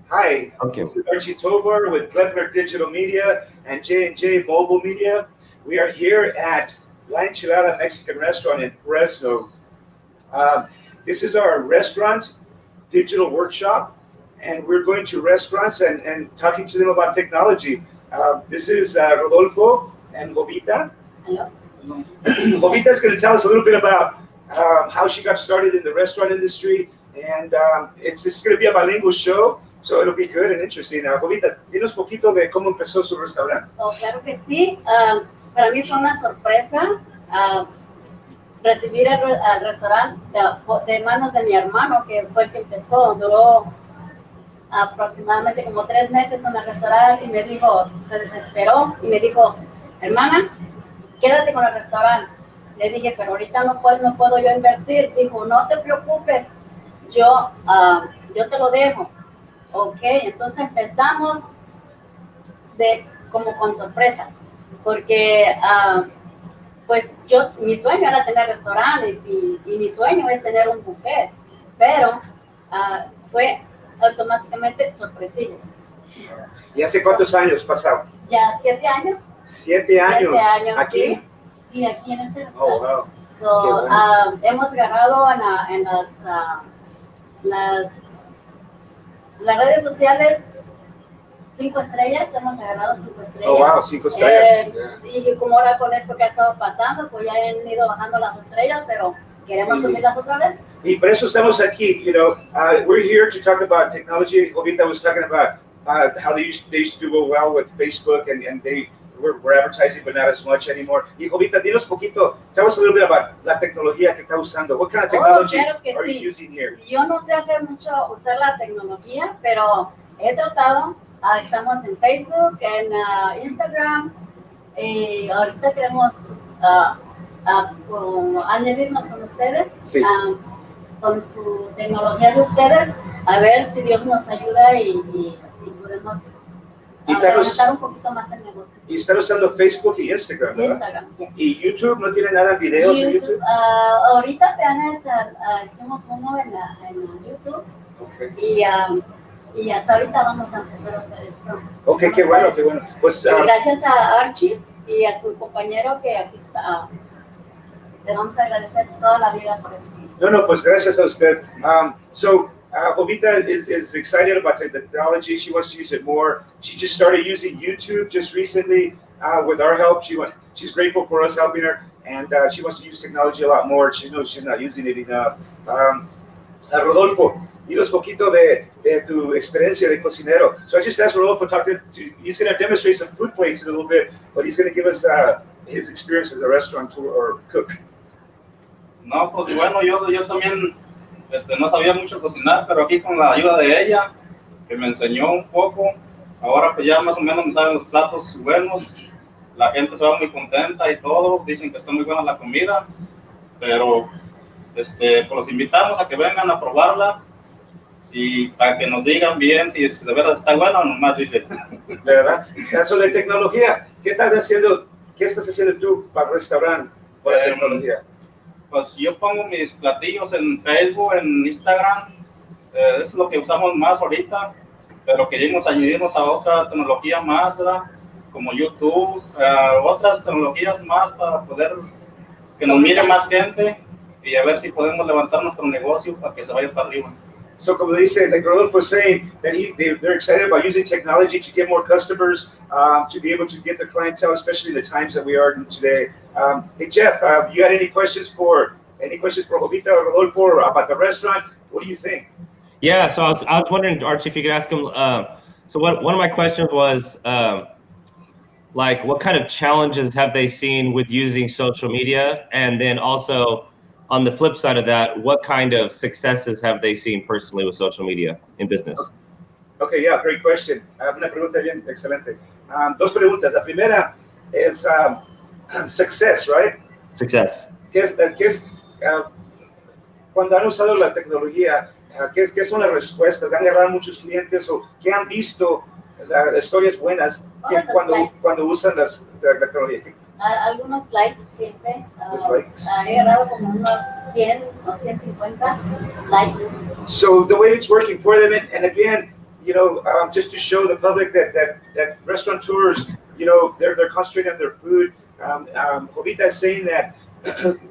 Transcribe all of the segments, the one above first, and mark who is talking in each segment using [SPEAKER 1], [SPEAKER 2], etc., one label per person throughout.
[SPEAKER 1] Hi,
[SPEAKER 2] Okay.
[SPEAKER 1] this is Archie Tovar with Glepler Digital Media and J&J Mobile Media. We are here at La Enchilada Mexican restaurant in Fresno. Um, this is our restaurant digital workshop, and we're going to restaurants and talking to them about technology. This is Rodolfo and Jovita.
[SPEAKER 3] Hello.
[SPEAKER 1] Jovita is going to tell us a little bit about how she got started in the restaurant industry, and it's just going to be a bilingual show, so it'll be good and interesting. Jovita, dinos poquito de cómo empezó su restaurante.
[SPEAKER 3] Oh, claro que sí. Para mí fue una sorpresa recibir al restaurante de manos de mi hermano, que fue el que empezó. Duró aproximadamente como 3 meses con el restaurante y me dijo, se desesperó y me dijo, hermana, quédate con el restaurante. Le dije, pero ahorita no puedo yo invertir. Dijo, no te preocupes, yo te lo dejo. Ok, entonces empezamos como con sorpresa, porque pues mi sueño era tener restaurante y mi sueño es tener un buffet, pero fue automáticamente sorpresivo.
[SPEAKER 1] ¿Y hace cuántos años pasaron?
[SPEAKER 3] Ya 7 años.
[SPEAKER 1] 7 años.
[SPEAKER 3] 7 años.
[SPEAKER 1] ¿Aquí?
[SPEAKER 3] Sí, aquí en este restaurante.
[SPEAKER 1] Oh, wow.
[SPEAKER 3] So,
[SPEAKER 1] bueno.
[SPEAKER 3] Hemos agarrado en las redes sociales 5 estrellas, hemos agarrado 5 estrellas.
[SPEAKER 1] Oh, wow, 5 estrellas.
[SPEAKER 3] Y como ahora con esto que ha estado pasando, pues ya han ido bajando las estrellas, pero queremos subirlas otra vez.
[SPEAKER 1] Y por eso estamos aquí. We're here to talk about technology. Jovita was talking about how they used to do well with Facebook, and they were advertising, but not as much anymore. Y Jovita, dinos poquito, tell us a little bit about la tecnología que está usando. What kind of technology
[SPEAKER 3] claro que
[SPEAKER 1] are
[SPEAKER 3] sí.
[SPEAKER 1] you using here?
[SPEAKER 3] Yo no sé hacer mucho usar la tecnología, pero he tratado. Estamos en Facebook, en Instagram, y ahorita queremos añadirnos con ustedes,
[SPEAKER 1] sí.
[SPEAKER 3] Con su tecnología de ustedes, a ver si Dios nos ayuda y podemos aumentar un poquito más el negocio.
[SPEAKER 1] Y están usando Facebook y Instagram, ¿verdad?
[SPEAKER 3] Instagram, yeah.
[SPEAKER 1] ¿Y YouTube no tiene nada de videos en YouTube?
[SPEAKER 3] Ahorita apenas hicimos uno en YouTube, okay. Y hasta ahorita vamos a empezar a hacer esto.
[SPEAKER 1] Ok, qué bueno, qué bueno. Pues,
[SPEAKER 3] gracias a Archie y a su compañero que aquí está. Le vamos a agradecer toda la vida por eso.
[SPEAKER 1] No, pues gracias a usted. Jovita is excited about the technology. She wants to use it more. She just started using YouTube just recently with our help. She's grateful for us helping her, and she wants to use technology a lot more. She knows she's not using it enough. Rodolfo, dinos poquito de tu experiencia de cocinero. So I just asked Rodolfo he's going to demonstrate some food plates in a little bit, but he's going to give us his experience as a restaurateur or cook.
[SPEAKER 4] No, pues bueno, yo también no sabía mucho cocinar, pero aquí con la ayuda de ella, que me enseñó un poco, ahora pues ya más o menos me saben los platos buenos, la gente se va muy contenta y todo, dicen que está muy buena la comida, pero pues los invitamos a que vengan a probarla y para que nos digan bien si de verdad está buena o nomás dicen.
[SPEAKER 1] De verdad. Caso de tecnología, ¿qué estás haciendo tú para el restaurante con la tecnología?
[SPEAKER 4] Pues yo pongo mis platillos en Facebook, en Instagram, eso es lo que usamos más ahorita, pero queremos añadirnos a otra tecnología más, ¿verdad? Como YouTube, otras tecnologías más para poder que nos mire más gente y a ver si podemos levantar nuestro negocio para que se vaya para arriba.
[SPEAKER 1] So, como dice, like Rodolfo was saying, that they're excited about using technology to get more customers, to be able to get the clientele, especially in the times that we are in today. Hey Jeff, you had any questions for Jovita or Rodolfo about the restaurant? What do you think?
[SPEAKER 2] Yeah, so I was wondering, Archie, if you could ask him. So one of my questions was, like, what kind of challenges have they seen with using social media, and then also, on the flip side of that, what kind of successes have they seen personally with social media in business?
[SPEAKER 1] Okay, yeah, great question. Una pregunta bien excelente. 2 preguntas. La primera es success, right?
[SPEAKER 2] Success.
[SPEAKER 1] ¿Qué es cuando han usado la tecnología? ¿Qué son las respuestas? ¿Han agarrado muchos clientes o qué han visto historias buenas cuando usan la tecnología?
[SPEAKER 3] Algunos likes siempre.
[SPEAKER 1] Likes.
[SPEAKER 3] He agarrado como unos 100 o 150 likes.
[SPEAKER 1] So the way it's working for them, and again, just to show the public that restaurateurs, they're concentrating on their food. Jovita is saying that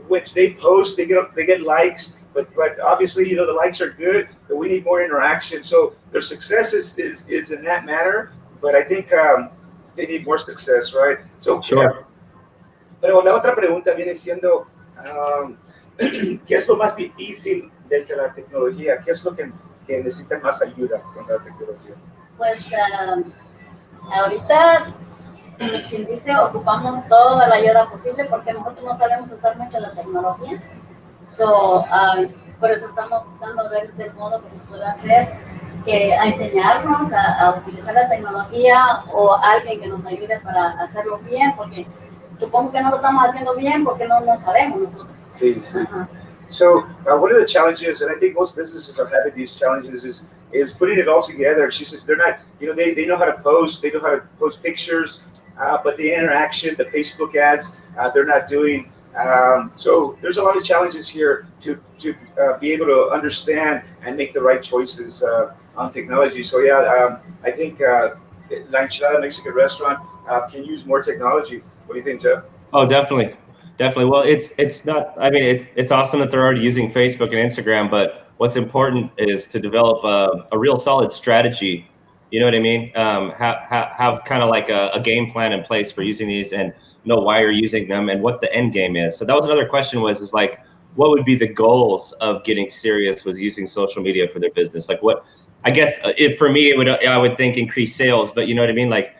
[SPEAKER 1] when they post, they get likes, but obviously, the likes are good, but we need more interaction. So their success is in that matter, but I think they need more success, right? So,
[SPEAKER 2] Sure.
[SPEAKER 1] Pero la otra pregunta viene siendo, ¿qué es lo más difícil de la tecnología? ¿Qué es lo que necesitan más ayuda con la tecnología?
[SPEAKER 3] Pues ahorita, como quien dice, ocupamos toda la ayuda posible porque nosotros no sabemos usar mucho la tecnología. Por eso estamos buscando ver del modo que se pueda hacer, a enseñarnos a utilizar la tecnología o alguien que nos ayude para hacerlo bien, porque supongo que no lo estamos haciendo bien porque no sabemos nosotros.
[SPEAKER 1] Sí, sí. So one of the challenges, and I think most businesses are having these challenges, is putting it all together. She says they're not, they know how to post, they know how to post pictures, but the interaction, the Facebook ads, they're not doing. So there's a lot of challenges here to be able to understand and make the right choices on technology. So yeah, I think La Enchilada Mexican restaurant can use more technology. What do you think, Jeff?
[SPEAKER 2] Oh, definitely. Well, it's not, I mean, it's awesome that they're already using Facebook and Instagram, but what's important is to develop a real solid strategy. You know what I mean? Have kind of like a game plan in place for using these and know why you're using them and what the end game is. So that was another question is like, what would be the goals of getting serious with using social media for their business? Like I guess if for me, I would think increase sales, but you know what I mean? Like,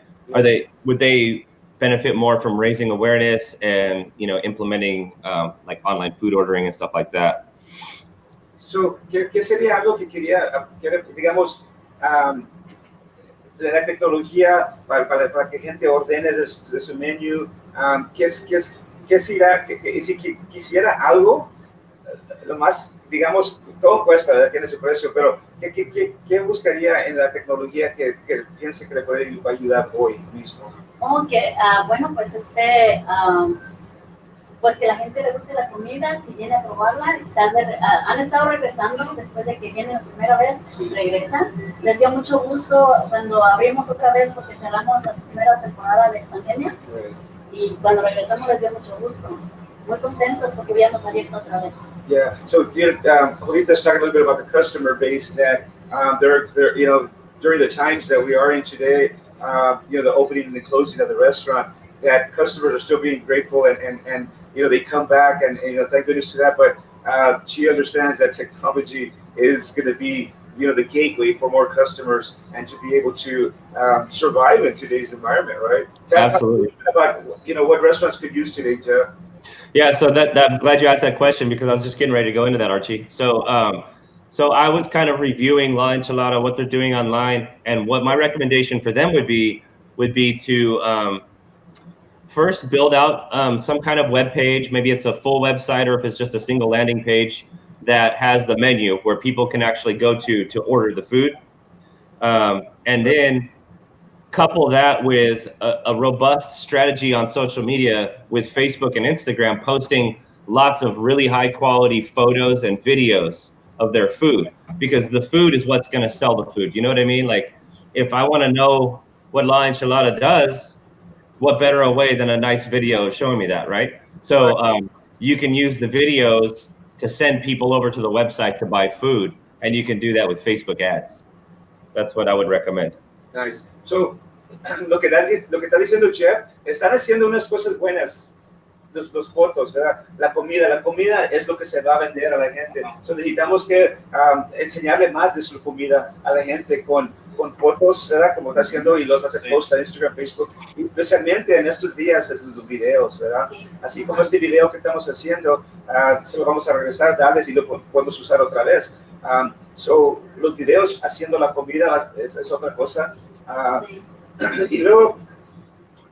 [SPEAKER 2] would they benefit more from raising awareness and implementing like online food ordering and stuff like that?
[SPEAKER 1] So, ¿qué sería algo que digamos, la tecnología para que gente ordene de su menú? ¿Qué será? Si quisiera algo, lo más, digamos, todo cuesta, ¿verdad? Tiene su precio, pero ¿qué buscaría en la tecnología que piense que le puede ayudar hoy mismo?
[SPEAKER 3] Bueno, pues pues que la gente le guste la comida, si viene a probarla, han estado regresando después de que vienen la primera vez, regresan. Les dio mucho gusto cuando abrimos otra vez porque cerramos la primera temporada de pandemia y cuando regresamos les dio mucho gusto. Muy contentos porque habíamos abierto otra vez.
[SPEAKER 1] Yeah, so Jovita's talking a little bit about the customer base that they're during the times that we are in today, the opening and the closing of the restaurant, that customers are still being grateful and they come back and thank goodness to that. But she understands that technology is going to be the gateway for more customers and to be able to survive in today's environment, right?
[SPEAKER 2] Absolutely.
[SPEAKER 1] About what restaurants could use today, Jeff.
[SPEAKER 2] Yeah, so that I'm glad you asked that question because I was just getting ready to go into that, Archie. So I was kind of reviewing La Enchilada, what they're doing online, and what my recommendation for them would be to first build out some kind of web page. Maybe it's a full website or if it's just a single landing page that has the menu where people can actually go to order the food. And then couple that with a robust strategy on social media with Facebook and Instagram, posting lots of really high quality photos and videos of their food, because the food is what's going to sell the food. You know what I mean? Like, if I want to know what La Enchilada does, what better a way than a nice video showing me that, right? So you can use the videos to send people over to the website to buy food, and you can do that with Facebook ads. That's what I would recommend.
[SPEAKER 1] Nice. So, lo que está diciendo Jeff, están haciendo unas cosas buenas, los fotos, ¿verdad? La comida es lo que se va a vender a la gente. So, necesitamos que enseñarle más de su comida a la gente con fotos, ¿verdad? Como está haciendo y los hace post a Instagram, Facebook, y especialmente en estos días es los videos, ¿verdad? Sí. Así como este video que estamos haciendo, se lo vamos a regresar, darles y lo podemos usar otra vez. So, los videos haciendo la comida es otra cosa. Sí. Y luego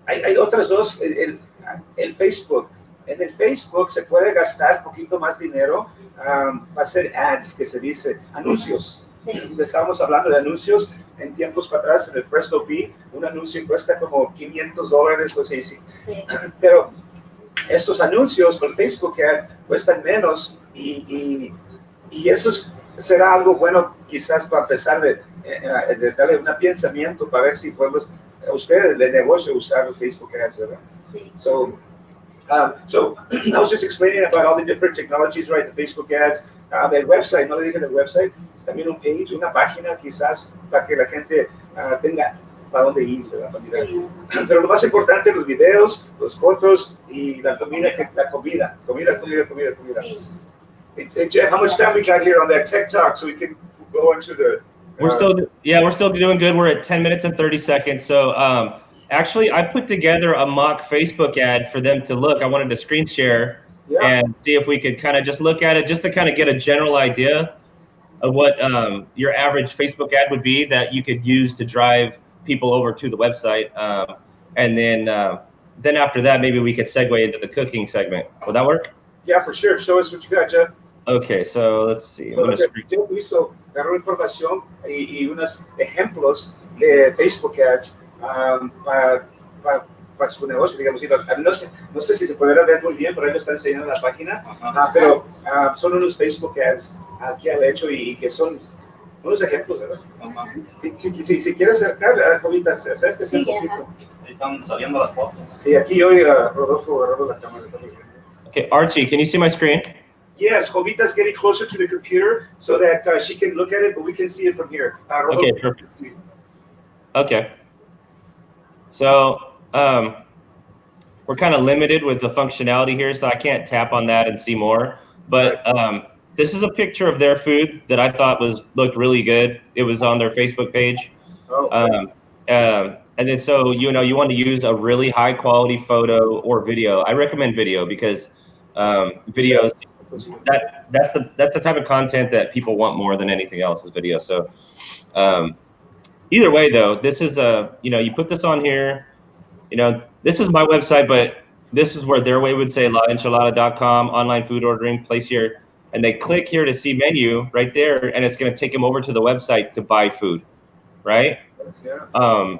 [SPEAKER 1] hay otras dos, el Facebook. En el Facebook se puede gastar un poquito más dinero para hacer ads, que se dice, anuncios. Sí. Estábamos hablando de anuncios en tiempos para atrás en el Fresno, un anuncio cuesta como $500 o así. Sí. Pero estos anuncios por Facebook cuestan menos y eso será algo bueno quizás para empezar de de darle un pensamiento para ver si podemos, a ustedes de negocio usar los Facebook ads, ¿verdad?
[SPEAKER 3] Sí.
[SPEAKER 1] So I was just explaining about all the different technologies, right? The Facebook ads, el website, no le dije del website, también un page, una página quizás para que la gente tenga para dónde ir, ¿verdad?
[SPEAKER 3] Sí.
[SPEAKER 1] Pero lo más importante, los videos, las fotos y la comida.
[SPEAKER 3] Sí.
[SPEAKER 1] Hey, Jeff, how much time we got here on that tech talk so we can go into the...
[SPEAKER 2] We're still doing good. We're at 10 minutes and 30 seconds. So actually, I put together a mock Facebook ad for them to look. I wanted to screen share and see if we could kind of just look at it, just to kind of get a general idea of what your average Facebook ad would be that you could use to drive people over to the website. And then after that, maybe we could segue into the cooking segment. Would that work?
[SPEAKER 1] Yeah, for sure. Show us what you got, Jeff.
[SPEAKER 2] Okay, so let's see.
[SPEAKER 1] Jeff hizo, agarró información y unos ejemplos de Facebook ads para su negocio, digamos. No sé si se podrá ver muy bien, pero ahí lo está enseñando en la página. Pero son unos Facebook ads que ha hecho y que son unos ejemplos, ¿verdad? Si quieres acercar, Jovita, acérquese un poquito.
[SPEAKER 4] Ahí están saliendo las fotos.
[SPEAKER 1] Sí, aquí hoy Rodolfo agarró la cámara.
[SPEAKER 2] Okay, Archie, can you see my screen?
[SPEAKER 1] Yes, Jovita's getting closer to the computer so that she can look at it, but we can see it from here.
[SPEAKER 2] Okay, perfect. Okay. So we're kind of limited with the functionality here, so I can't tap on that and see more. But this is a picture of their food that I thought looked really good. It was on their Facebook page. And then so you want to use a really high quality photo or video. I recommend video because videos that's the type of content that people want more than anything else is video. So either way though, this is you put this on here. This is my website, but this is where their way would say enchilada.com, online food ordering, place here, and they click here to see menu right there, and it's going to take them over to the website to buy food, right?
[SPEAKER 1] Yeah.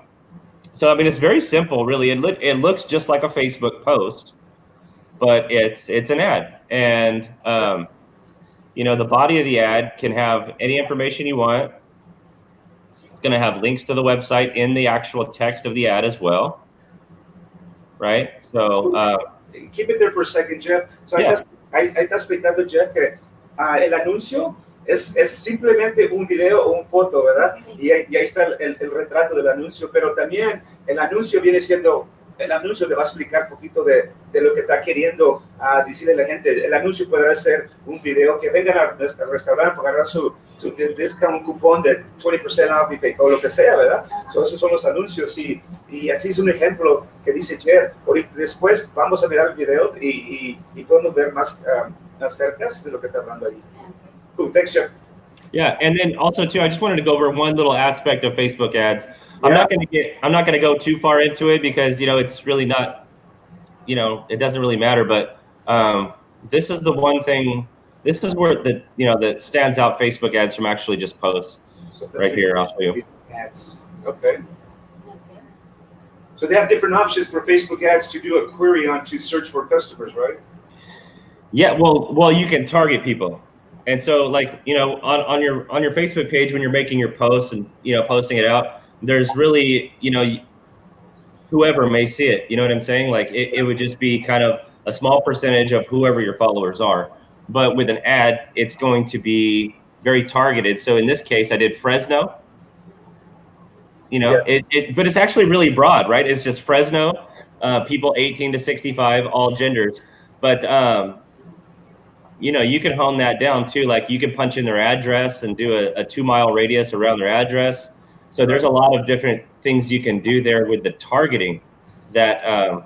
[SPEAKER 2] So I mean, it's very simple, really. It looks just like a Facebook post, but it's an ad, and the body of the ad can have any information you want. It's going to have links to the website in the actual text of the ad as well, right? So
[SPEAKER 1] keep it there for a second, Jeff. So ahí está explicando Jeff que el anuncio es simplemente un video o un foto, ¿verdad?
[SPEAKER 3] Sí.
[SPEAKER 1] Y ahí está el retrato del anuncio, pero también el anuncio viene siendo, el anuncio le va a explicar un poquito de lo que está queriendo decirle a la gente. El anuncio podrá ser un video que vengan al restaurante para agarrar su discount, un cupón de 20% off o lo que sea, ¿verdad? So, esos son los anuncios y así es un ejemplo que dice Jeff. Después vamos a mirar el video y podemos ver más cerca de lo que está hablando ahí. Cool, thanks, Jeff.
[SPEAKER 2] Yeah, and then also too, I just wanted to go over one little aspect of Facebook ads. I'm not going to go too far into it because it's really not, it doesn't really matter. But this is the one thing. This is where that stands out Facebook ads from actually just posts.
[SPEAKER 1] So
[SPEAKER 2] right here, I'll show you.
[SPEAKER 1] Ads. Okay. So they have different options for Facebook ads to do a query on to search for customers, right?
[SPEAKER 2] Yeah, well, you can target people. And so like, on your Facebook page, when you're making your posts and, posting it out, there's really, whoever may see it, you know what I'm saying? Like it would just be kind of a small percentage of whoever your followers are. But with an ad, it's going to be very targeted. So in this case, I did Fresno, but it's actually really broad, right? It's just Fresno, people 18 to 65, all genders. But, you can hone that down too. Like you can punch in their address and do a 2-mile radius around their address. So there's a lot of different things you can do there with the targeting that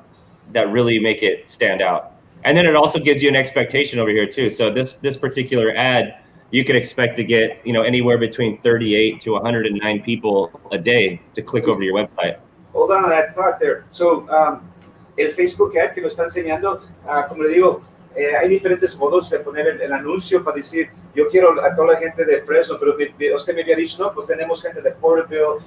[SPEAKER 2] really make it stand out. And then it also gives you an expectation over here too. So this particular ad, you could expect to get anywhere between 38 to 109 people a day to click over to your website.
[SPEAKER 1] Hold on to that thought there. So el Facebook ad que nos está enseñando, como le digo, hay diferentes modos de poner el anuncio para decir, yo quiero a toda la gente de Fresno, pero usted me había dicho, no, pues tenemos gente de Porterville,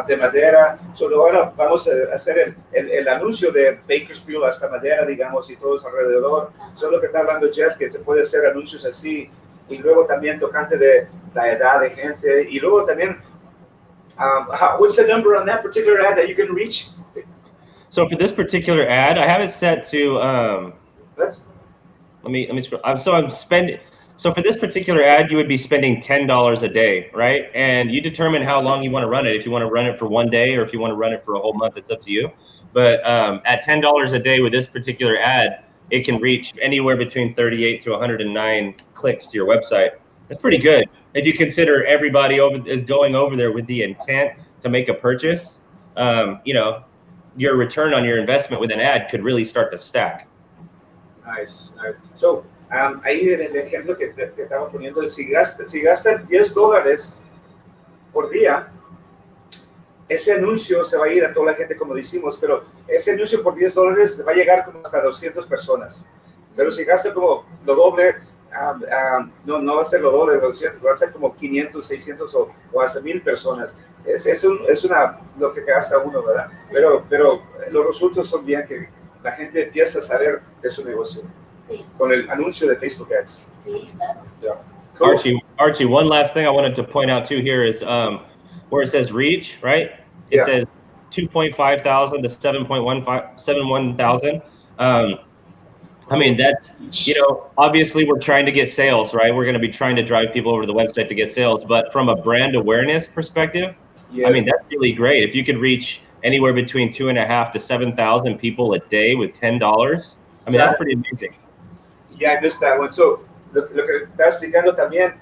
[SPEAKER 1] de Madera, solo ahora vamos a hacer el anuncio de Bakersfield hasta Madera, digamos, y todos alrededor. Eso es lo que está hablando Jeff, que se puede hacer anuncios así, y luego también tocante de la edad de gente, y luego también What's the number on that particular ad that you can reach?
[SPEAKER 2] So for this particular ad, I have it set to
[SPEAKER 1] That's
[SPEAKER 2] let me scroll. I'm spending. So for this particular ad, you would be spending $10 a day, right? And you determine how long you want to run it. If you want to run it for one day or if you want to run it for a whole month, it's up to you. But at $10 a day with this particular ad, it can reach anywhere between 38 to 109 clicks to your website. That's pretty good. If you consider everybody is going over there with the intent to make a purchase, your return on your investment with an ad could really start to stack.
[SPEAKER 1] nice. So, ahí en el ejemplo que estaba poniendo, si gastan $10 por día, ese anuncio se va a ir a toda la gente, como decimos, pero ese anuncio por $10 va a llegar como hasta 200 personas. Pero si gasta como lo doble, no va a ser lo doble, va a ser como 500, 600 o hasta 1000 personas. Es lo que gasta uno, ¿verdad?
[SPEAKER 3] Sí.
[SPEAKER 1] Pero los resultados son bien que la gente empieza a saber de su negocio.
[SPEAKER 3] Sí.
[SPEAKER 1] Con el anuncio de Facebook Ads.
[SPEAKER 3] Sí, claro.
[SPEAKER 1] Yeah. Cool.
[SPEAKER 2] Archie, one last thing I wanted to point out too here is where it says reach, right? It says 2.5 thousand to 7.1 thousand. I mean, that's, obviously we're trying to get sales, right? We're going to be trying to drive people over to the website to get sales. But from a brand awareness perspective, I mean, that's really great. If you could reach anywhere between 2.5 to 7,000 people a day with $10, I mean, that's pretty amazing.
[SPEAKER 1] Yeah, I missed that one. So, lo que estaba explicando también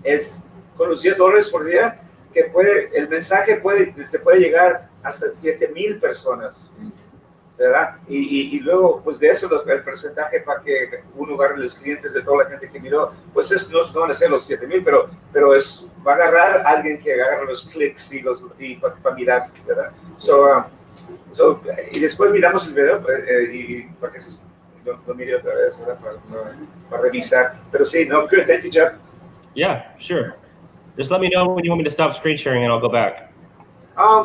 [SPEAKER 1] es con los $10 por día, que el mensaje puede llegar hasta 7,000 personas, ¿verdad? Y luego, pues de eso, el porcentaje para que uno agarre los clientes de toda la gente que miró, pues no van a ser los 7,000, pero va a agarrar a alguien que agarre los clics y para mirar, ¿verdad? Y después miramos el video y para que lo mire otra vez, ¿verdad? Para revisar. Pero sí, no, good. Thank you, Jeff.
[SPEAKER 2] Yeah, sure. Just let me know when you want me to stop screen sharing and I'll go back.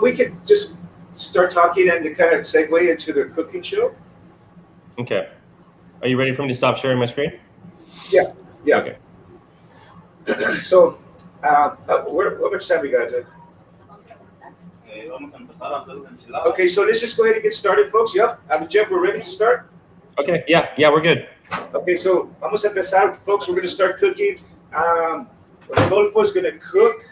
[SPEAKER 1] We could just start talking and to kind of segue into the cooking show.
[SPEAKER 2] Okay. Are you ready for me to stop sharing my screen?
[SPEAKER 1] Yeah.
[SPEAKER 2] Okay.
[SPEAKER 1] So, what much time we got, Jeff?
[SPEAKER 4] Vamos a empezar a hacer las enchiladas.
[SPEAKER 1] Okay, so let's just go ahead and get started, folks. Yep. Jeff, we're ready to start?
[SPEAKER 2] Okay, yeah, we're good.
[SPEAKER 1] Okay, so vamos a empezar, folks. We're going to start cooking. Rodolfo is going to cook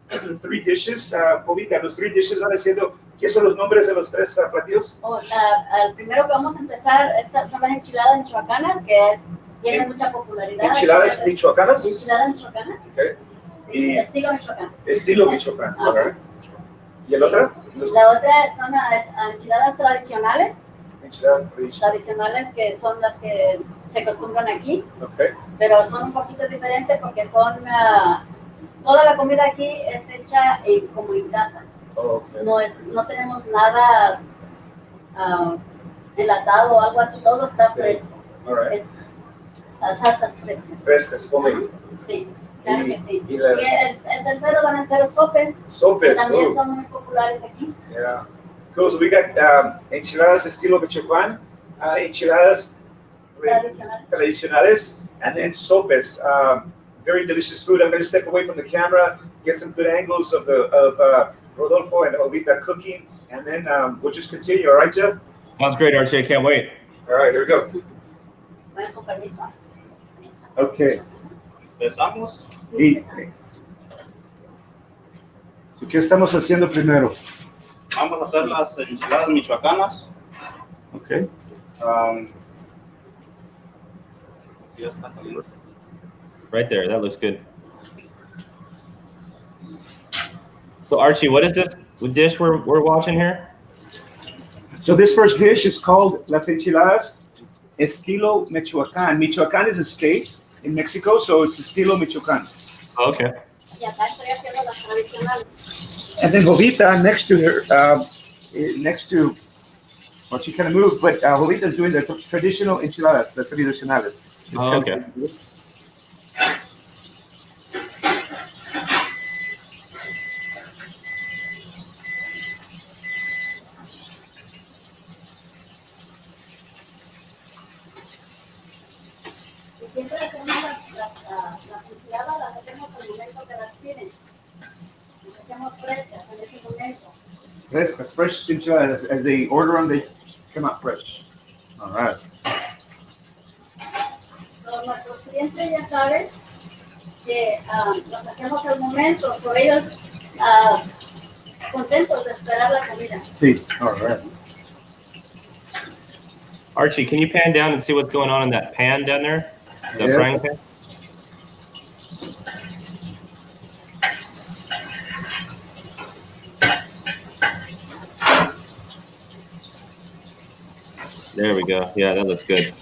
[SPEAKER 1] 3 dishes. Jovita, los 3 dishes van haciendo. ¿Qué son los nombres de los 3 platillos?
[SPEAKER 3] El primero que vamos a empezar son las enchiladas michoacanas, que tienen mucha popularidad.
[SPEAKER 1] ¿Enchiladas michoacanas?
[SPEAKER 3] Enchiladas michoacanas.
[SPEAKER 1] Okay.
[SPEAKER 3] Sí, estilo Michoacán.
[SPEAKER 1] Estilo Michoacán. Okay. ¿Y el otro?
[SPEAKER 3] La otra son las enchiladas tradicionales.
[SPEAKER 1] Enchiladas
[SPEAKER 3] tradicionales, que son las que se acostumbran aquí,
[SPEAKER 1] okay.
[SPEAKER 3] Pero son un poquito diferentes porque son toda la comida aquí es hecha como en casa.
[SPEAKER 1] Okay.
[SPEAKER 3] No tenemos nada enlatado o algo así, todo está fresco.
[SPEAKER 1] Right.
[SPEAKER 3] Es salsas frescas.
[SPEAKER 1] Frescas, homemade.
[SPEAKER 3] Sí, claro que sí.
[SPEAKER 1] Y
[SPEAKER 3] el tercero van a ser sopes, que también son muy populares aquí.
[SPEAKER 1] Yeah. Cool. So we got enchiladas estilo Michoacán, enchiladas tradicionales, and then sopes. Very delicious food. I'm going to step away from the camera, get some good angles of Rodolfo and Jovita cooking, and then we'll just continue. All right, Jeff?
[SPEAKER 2] Sounds great, Archie. I can't wait.
[SPEAKER 1] All right, here we go. Okay.
[SPEAKER 4] Empezamos.
[SPEAKER 1] So, ¿qué estamos haciendo primero?
[SPEAKER 4] Vamos a hacer las enchiladas michoacanas.
[SPEAKER 1] Okay.
[SPEAKER 4] Ya está caliente.
[SPEAKER 2] Right there, that looks good. So Archie, what is this dish we're watching here?
[SPEAKER 1] So this first dish is called las enchiladas estilo Michoacán. Michoacán is a state in Mexico, so it's estilo Michoacán.
[SPEAKER 2] Okay.
[SPEAKER 3] Y acá estoy haciendo las tradicionales.
[SPEAKER 1] And then Jovita next to her, well, she kind of moved, but Jovita is doing the traditional enchiladas, the tradicionales.
[SPEAKER 2] Oh, okay.
[SPEAKER 3] Siempre hacemos las enchiladas, las hacemos al momento que las piden. Las hacemos frescas.
[SPEAKER 1] Frescas, fresh enchiladas. As they order them, they come out fresh. All right.
[SPEAKER 3] So, nuestros clientes ya saben que los hacemos al momento, por ellos contentos de esperar la comida.
[SPEAKER 1] Sí. All right.
[SPEAKER 2] Archie, can you pan down and see what's going on in that pan down there? The frying pan? There we go. Yeah, that looks good.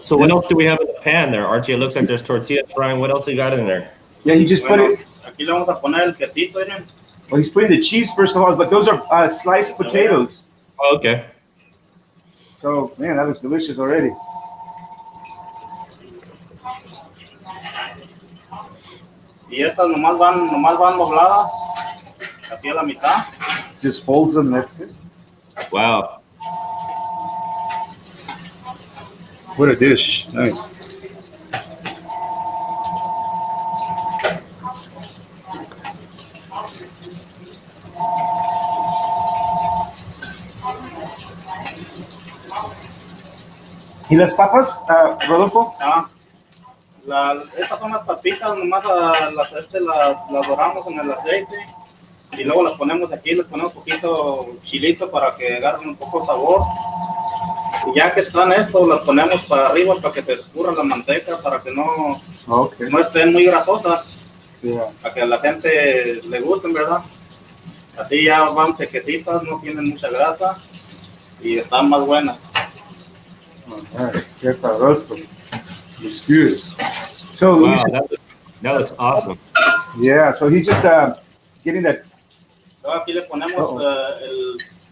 [SPEAKER 2] So what else do we have in the pan there, Archie? It looks like there's tortillas frying. What else you got in there?
[SPEAKER 1] Yeah, he just put it.
[SPEAKER 4] Aquí le vamos a poner el quesito, miren.
[SPEAKER 1] Well, he's putting the cheese first of all, but those are sliced potatoes.
[SPEAKER 2] Oh, okay.
[SPEAKER 1] So, man, that looks delicious already.
[SPEAKER 4] Y estas nomás van dobladas, así a la mitad.
[SPEAKER 1] Just folds them, that's it.
[SPEAKER 2] Wow.
[SPEAKER 1] What a dish. Nice. ¿Y las papas, Rodolfo?
[SPEAKER 4] Estas son las papitas, nomás las doramos en el aceite y luego las ponemos aquí, les ponemos un poquito chilito para que agarren un poco de sabor. Y ya que están estos, las ponemos para arriba para que se escurra la manteca, para que no estén muy grasosas, para que a la gente le gusten, ¿verdad? Así ya van sequecitas, no tienen mucha grasa y están más buenas.
[SPEAKER 1] Qué sabroso. It's good. So
[SPEAKER 2] wow, that looks awesome.
[SPEAKER 1] Yeah, so he's just getting that.
[SPEAKER 4] Aquí le ponemos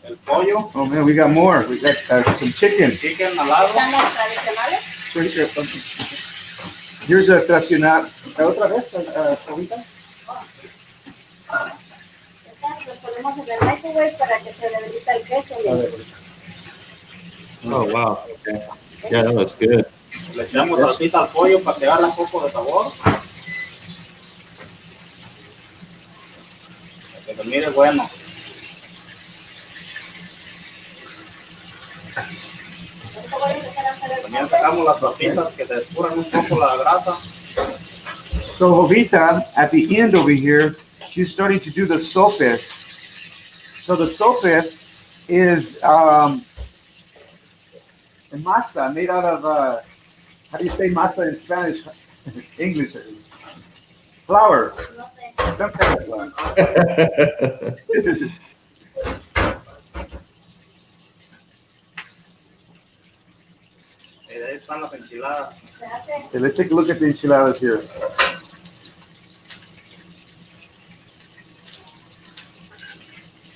[SPEAKER 4] el pollo.
[SPEAKER 1] Oh man, we got more. We got some chicken.
[SPEAKER 4] Chicken al lado.
[SPEAKER 1] Here's a tradicional. ¿Otra vez, ahorita?
[SPEAKER 3] Lo ponemos en el microwave para que se derrita el queso.
[SPEAKER 2] Oh, wow. Okay. Yeah, that looks good.
[SPEAKER 4] Le echamos salsita al pollo para que agarre un poco de sabor. Para que se mire bueno. También sacamos las papitas que se escurran un poco la grasa.
[SPEAKER 1] So Jovita, at the end over here, she's starting to do the sope. So the sope is masa made out of, how do you say masa in Spanish? English. Flour. Some kind of flour.
[SPEAKER 4] Ahí están las enchiladas.
[SPEAKER 1] Okay, let's take a look at the enchiladas here.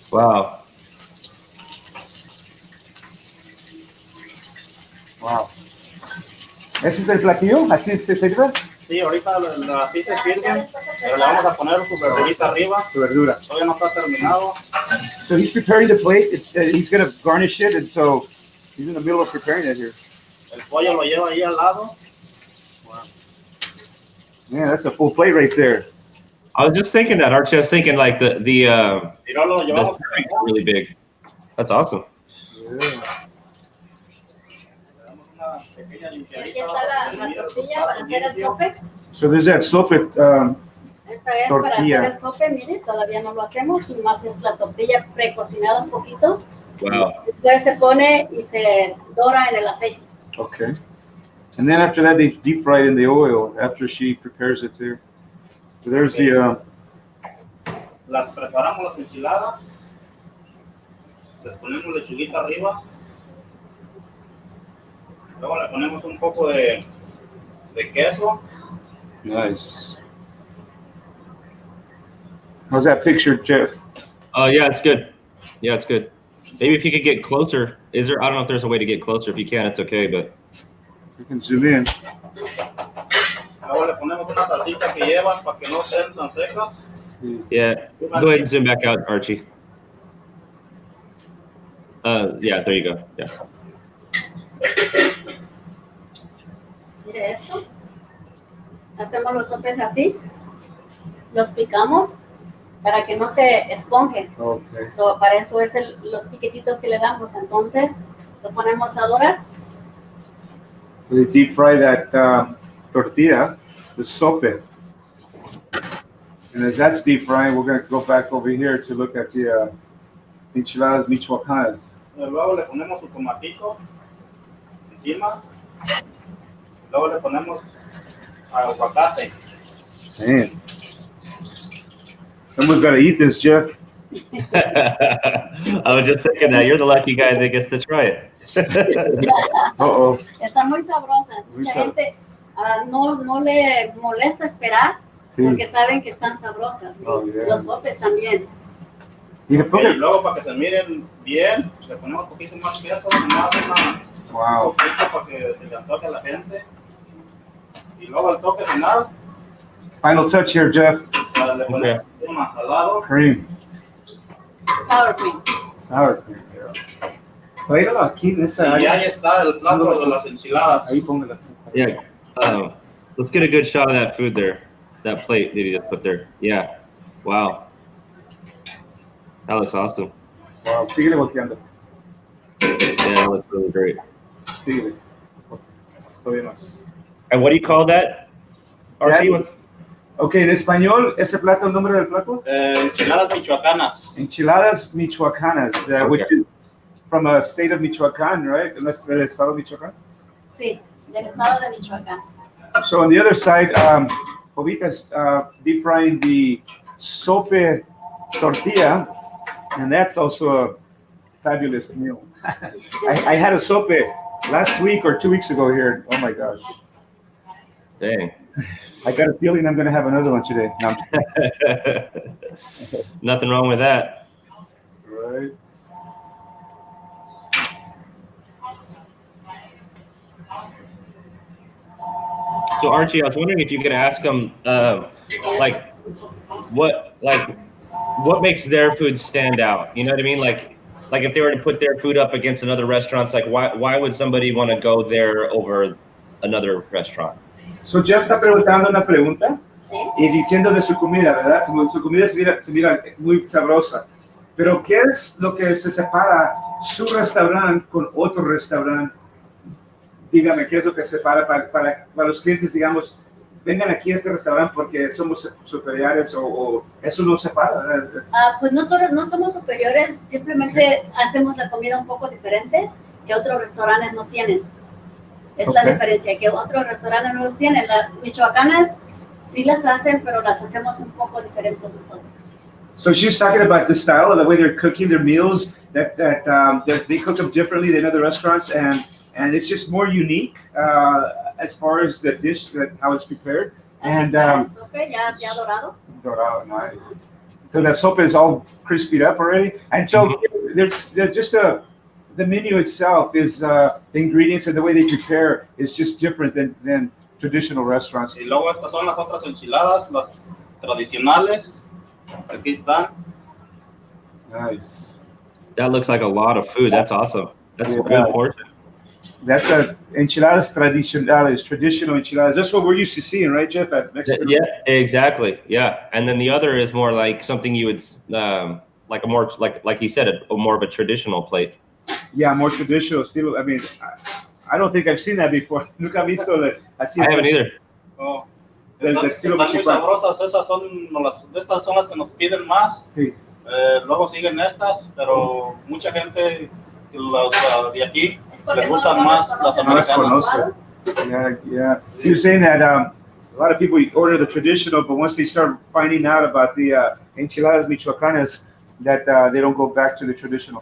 [SPEAKER 2] Wow.
[SPEAKER 1] Wow. ¿Ese es el platillo? ¿Así se sirve?
[SPEAKER 4] Sí, ahorita así se sirven, pero le vamos a poner su verdurita arriba.
[SPEAKER 1] Su verdura.
[SPEAKER 4] Todavía no está terminado.
[SPEAKER 1] So he's preparing the plate. He's going to garnish it, and so he's in the middle of preparing it here.
[SPEAKER 4] El pollo lo lleva ahí al lado.
[SPEAKER 1] Wow. Man, that's a full plate right there.
[SPEAKER 2] I was just thinking that, Archie. I was thinking like the
[SPEAKER 4] llevamos
[SPEAKER 2] really big. That's awesome.
[SPEAKER 1] Yeah.
[SPEAKER 3] Aquí está la tortilla para hacer el sope.
[SPEAKER 1] So there's that sope.
[SPEAKER 3] Esta es para hacer el sope, mire, todavía no lo hacemos, más es la tortilla precocinada un poquito.
[SPEAKER 2] Wow.
[SPEAKER 3] Después se pone y se dora en el aceite.
[SPEAKER 1] Okay. And then after that, they deep fry it in the oil after she prepares it there. So there's the.
[SPEAKER 4] Las preparamos las enchiladas. Les ponemos lechuguita arriba. Luego le ponemos un poco de queso.
[SPEAKER 1] Nice. How's that picture, Jeff?
[SPEAKER 2] Oh, yeah, it's good. Yeah, it's good. Maybe if you could get closer. Is there? I don't know if there's a way to get closer. If you can, it's okay, but.
[SPEAKER 1] You can zoom in.
[SPEAKER 4] Luego le ponemos una salsita que llevan para que no sean tan secas.
[SPEAKER 2] Yeah. Go ahead and zoom back out, Archie. Yeah, there you go. Yeah.
[SPEAKER 3] Mire esto. Hacemos los sopes así. Los picamos para que no se esponje.
[SPEAKER 1] Okay.
[SPEAKER 3] So, para eso es los piquetitos que le damos. Entonces, lo ponemos a dorar.
[SPEAKER 1] They deep fry that tortilla, the sope. And as that's deep frying, we're going to go back over here to look at the enchiladas michoacanas.
[SPEAKER 4] Luego le ponemos su tomatito encima. Luego le ponemos aguacate.
[SPEAKER 1] Man. Someone's got to eat this, Jeff.
[SPEAKER 2] I was just thinking that you're the lucky guy that gets to try it.
[SPEAKER 1] Uh-oh.
[SPEAKER 3] Están muy sabrosas. Mucha gente no le molesta esperar porque saben que están sabrosas.
[SPEAKER 1] Oh, yeah.
[SPEAKER 3] Los sopes también.
[SPEAKER 1] Y
[SPEAKER 4] luego para que se miren bien, le ponemos un poquito más queso, más
[SPEAKER 1] wow.
[SPEAKER 4] Un poquito para que se le antoje a la gente. Y luego el toque final.
[SPEAKER 1] Final touch here, Jeff.
[SPEAKER 4] Le ponemos al lado.
[SPEAKER 1] Cream.
[SPEAKER 3] Sour cream.
[SPEAKER 1] Sour cream, yeah. Tráigalo aquí en esa
[SPEAKER 4] Y
[SPEAKER 1] área.
[SPEAKER 4] ahí está el plato de las enchiladas.
[SPEAKER 1] Ahí póngala.
[SPEAKER 2] Yeah. Let's get a good shot of that food there. That plate that you just put there. Yeah. Wow. That looks awesome.
[SPEAKER 1] Wow. Síguele volteando.
[SPEAKER 2] Yeah, that looks really great.
[SPEAKER 1] Síguele. Todavía más.
[SPEAKER 2] And what do you call that? RC? What's...
[SPEAKER 1] Okay, en español, ¿ese plato, el nombre del plato?
[SPEAKER 4] Enchiladas michoacanas.
[SPEAKER 1] Enchiladas michoacanas,
[SPEAKER 2] Okay.
[SPEAKER 1] which is from a state of Michoacán, right? Del estado de Michoacán.
[SPEAKER 3] Sí, del estado de Michoacán.
[SPEAKER 1] So on the other side, Jovita's deep frying the sope tortilla, and that's also a fabulous meal. I had a sope last week or 2 weeks ago here. Oh my gosh.
[SPEAKER 2] Dang.
[SPEAKER 1] I got a feeling I'm going to have another one today. No,
[SPEAKER 2] Nothing wrong with that.
[SPEAKER 1] right.
[SPEAKER 2] So Archie, I was wondering if you could ask them, what makes their food stand out? You know what I mean? Like if they were to put their food up against another restaurant, it's like why would somebody want to go there over another restaurant?
[SPEAKER 1] So Jeff está preguntando una pregunta
[SPEAKER 3] Sí.
[SPEAKER 1] y diciendo de su comida, ¿verdad? Su comida se mira muy sabrosa. Pero ¿qué es lo que se separa su restaurante con otro restaurante? Dígame, ¿qué es lo que separa para los clientes, digamos, vengan aquí a este restaurante porque somos superiores o eso no separa, ¿verdad?
[SPEAKER 3] Pues no somos superiores, simplemente hacemos la comida un poco diferente que otros restaurantes no tienen. Es la diferencia, que otros restaurantes no los tienen. Las michoacanas sí las hacen, pero las hacemos un poco diferentes nosotros.
[SPEAKER 1] So she's talking about the style of the way they're cooking their meals, that they cook them differently than other restaurants, and it's just more unique as far as the dish, how it's prepared.
[SPEAKER 3] Aquí está el sope ya dorado.
[SPEAKER 1] Dorado, nice. So the sopa is all crispied up already, and so there's just the menu itself is the ingredients and the way they prepare is just different than traditional restaurants.
[SPEAKER 4] Y luego estas son las otras enchiladas, las tradicionales. Aquí están.
[SPEAKER 1] Nice.
[SPEAKER 2] That looks like a lot of food. That's awesome. That's a good portion.
[SPEAKER 1] That's enchiladas tradicionales, traditional enchiladas. That's what we're used to seeing, right, Jeff, at Mexico?
[SPEAKER 2] Yeah, exactly. Yeah, and then the other is more like something you would like a more like you said, a more of a traditional plate.
[SPEAKER 1] Yeah, more traditional. Still, I mean, I don't think I've seen that before. Nunca he visto así.
[SPEAKER 2] I haven't either.
[SPEAKER 4] Oh,
[SPEAKER 1] Están
[SPEAKER 4] muy sabrosas, estas son las que nos piden más.
[SPEAKER 1] Sí.
[SPEAKER 4] Luego siguen estas, pero mucha gente de aquí les gustan más las americanas.
[SPEAKER 1] Yeah. You're saying that a lot of people order the traditional, but once they start finding out about the enchiladas michoacanas, that they don't go back to the traditional.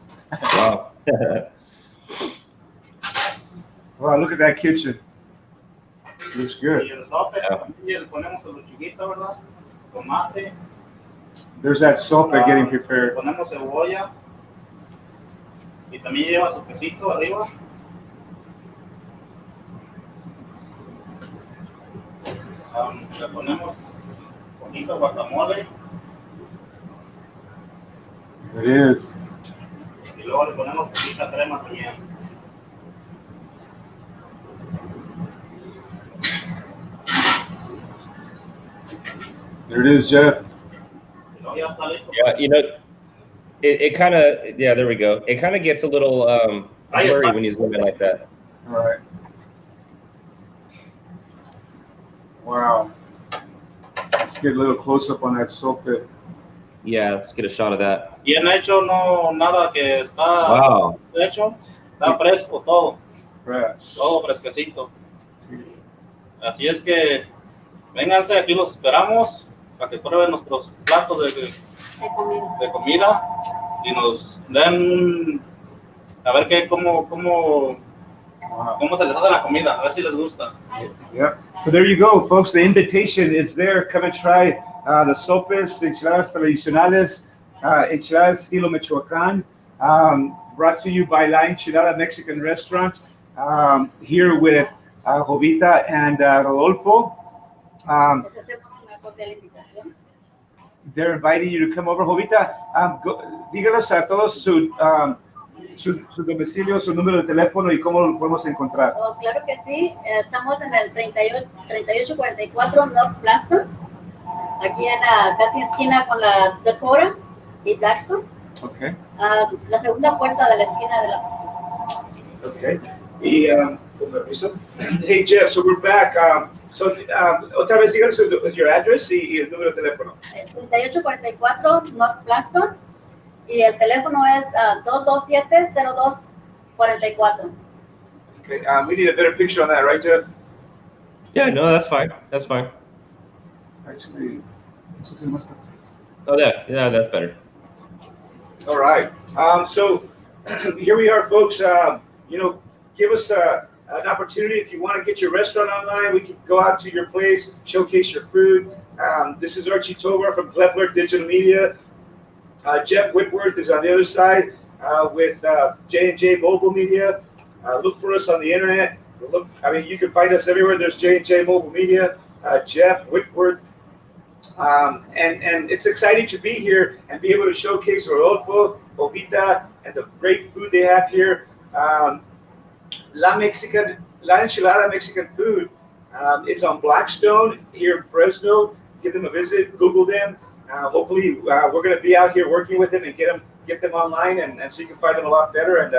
[SPEAKER 2] Wow.
[SPEAKER 1] Wow, look at that kitchen. Looks good.
[SPEAKER 4] Y el sope, le ponemos el lechuguita, ¿verdad? Tomate.
[SPEAKER 1] There's that sopa getting prepared.
[SPEAKER 4] Le ponemos cebolla. Y también lleva su quesito arriba. Le ponemos un poquito de guacamole.
[SPEAKER 1] It is.
[SPEAKER 4] Y luego le ponemos poquita crema también.
[SPEAKER 1] There it is, Jeff.
[SPEAKER 4] Y No, ya está listo.
[SPEAKER 2] Yeah, you know, it kind of, yeah, there we go. It kind of gets a little blurry when you zoom in like that.
[SPEAKER 1] All right. Wow. Let's get a little close up on that soap pit.
[SPEAKER 2] Yeah, let's get a shot of that.
[SPEAKER 4] Bien hecho, no nada que está
[SPEAKER 2] Wow.
[SPEAKER 4] hecho. Está fresco todo.
[SPEAKER 1] Fresh.
[SPEAKER 4] Todo fresquecito.
[SPEAKER 1] Sí.
[SPEAKER 4] Así es que vénganse, aquí los esperamos para que prueben nuestros platos de comida y nos den a ver cómo se les hace la comida, a ver si les gusta.
[SPEAKER 1] Yeah. So there you go, folks. The invitation is there. Come and try the sopes, enchiladas tradicionales, enchiladas estilo Michoacán, brought to you by La Enchilada Mexican Restaurant, here with Jovita and Rodolfo.
[SPEAKER 3] Les hacemos una cordial invitación.
[SPEAKER 1] They're inviting you to come over. Jovita, díganos a todos su domicilio, su número de teléfono y cómo lo podemos encontrar.
[SPEAKER 3] Oh, claro que sí, estamos en el 3844 North Blackstone, aquí en la casi esquina con la Dakota y Blackstone.
[SPEAKER 1] Okay.
[SPEAKER 3] La segunda puerta de la esquina de la...
[SPEAKER 1] Okay. Y, con permiso. Hey Jeff, so we're back. Otra vez díganos your address y el número de teléfono.
[SPEAKER 3] 3844 North Blackstone y el teléfono es 227-0244.
[SPEAKER 1] Okay. We need a better picture on that, right, Jeff?
[SPEAKER 2] Yeah, no, that's fine. That's fine.
[SPEAKER 1] Actually, this is más.
[SPEAKER 2] Oh, yeah, that's better.
[SPEAKER 1] All right. So here we are, folks. Give us an opportunity. If you want to get your restaurant online, we can go out to your place, showcase your food. This is Archie Tovar from Glepler Digital Media. Jeff Whitworth is on the other side with J&J Mobile Media. Look for us on the internet. You can find us everywhere. There's J&J Mobile Media, Jeff Whitworth. And it's exciting to be here and be able to showcase Rodolfo, Jovita, and the great food they have here. La Enchilada Mexican food is on Blackstone here in Fresno. Give them a visit, Google them. Hopefully, we're going to be out here working with them and get them online, and so you can find them a lot better, and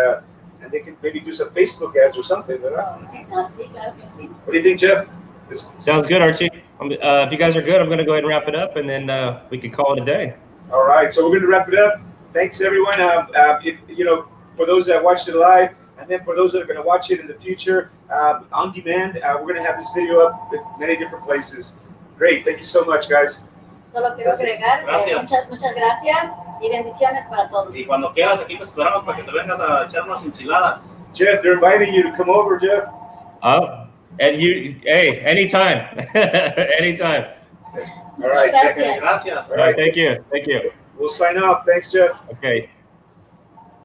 [SPEAKER 1] they can maybe do some Facebook ads or something.
[SPEAKER 3] Sí, claro que sí.
[SPEAKER 1] What do you think, Jeff?
[SPEAKER 2] Sounds good, Archie. If you guys are good, I'm going to go ahead and wrap it up, and then we can call it a day.
[SPEAKER 1] All right, so we're going to wrap it up. Thanks, everyone. For those that watched it live, and then for those that are going to watch it in the future on demand, we're going to have this video up in many different places. Great, thank you so much, guys.
[SPEAKER 3] Solo quiero agregar muchas gracias y bendiciones para todos.
[SPEAKER 4] Y cuando quieras, aquí te esperamos para que te vengas a echar unas enchiladas.
[SPEAKER 1] Jeff, they're inviting you to come over, Jeff.
[SPEAKER 2] And you, hey, anytime. Anytime.
[SPEAKER 1] All right,
[SPEAKER 3] gracias.
[SPEAKER 4] Gracias.
[SPEAKER 1] All right,
[SPEAKER 2] Thank you.
[SPEAKER 1] we'll sign off. Thanks, Jeff.
[SPEAKER 2] Okay.